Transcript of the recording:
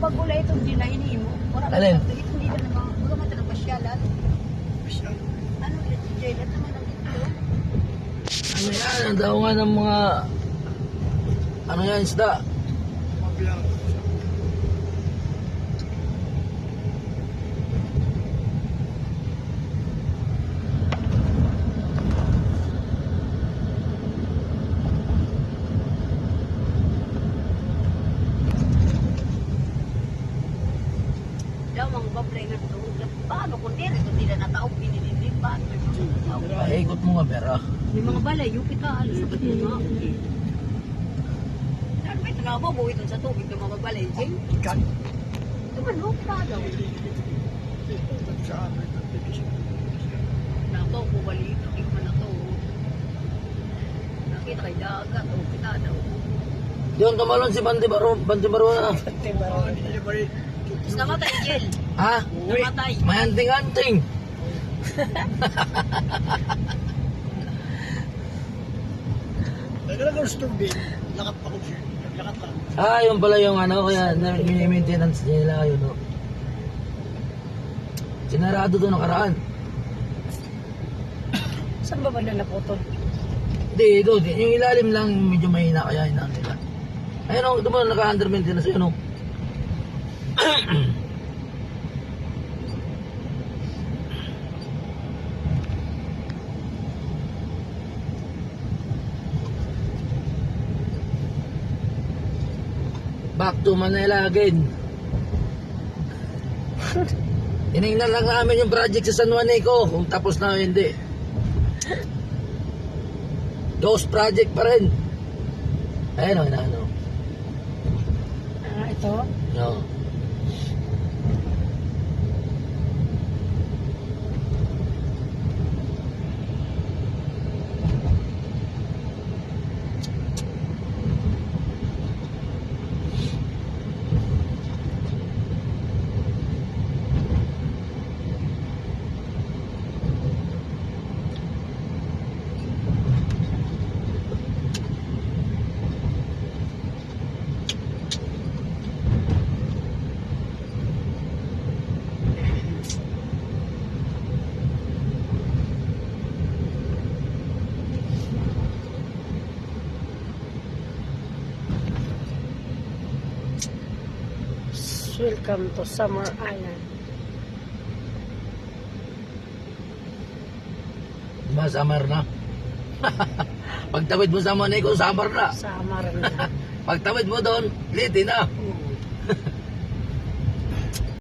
bagula itong dinaini mo. Alin? Ito hindi na naman. Wala man ito ng pasyalan. Ano ito? Jailat naman ang ito. Ano yan? Ang daw nga ng mga... Ano yan, isda? Daw mga bablay nga ito. Paano kung dito? Hindi na nataog. Binilindin pa. Ikot mo nga, pera. May mga balay. Yung kita. Alas sa ba't mga. Saan ba ito na mo? Buhay ito sa tubig. Ito mga balay. Ito man. No? Kita daw. Nakaw ko balik. Nakik man ako. Nakita kay dagat. O kita daw. Diyon tumalon si Banti Baro na. Tapos namatay, Jel. Ha? Namatay. May anting-anting. Naglalagos tubig, lakat pa ko siya. Lakat pa. Ah, yun pala yung ano, kaya maintenance nila yun, no? Sinarado to nakaraan. Saan ba ba na naputol? Hindi, ito, yung ilalim lang medyo mahina kaya hinaan nila. Ayun, ito mo, naka-under maintenance yun, no? Back to Manila again. Tinignan lang namin yung project sa San Juanico kung tapos na o hindi. Ghost project pa rin. Ayun o, inaano. Ah, ito? No. Welcome to Summer Island. Diba, summer na? Pagtawid mo sa Monaco, summer na. Summer na. Pagtawid mo doon, liti na.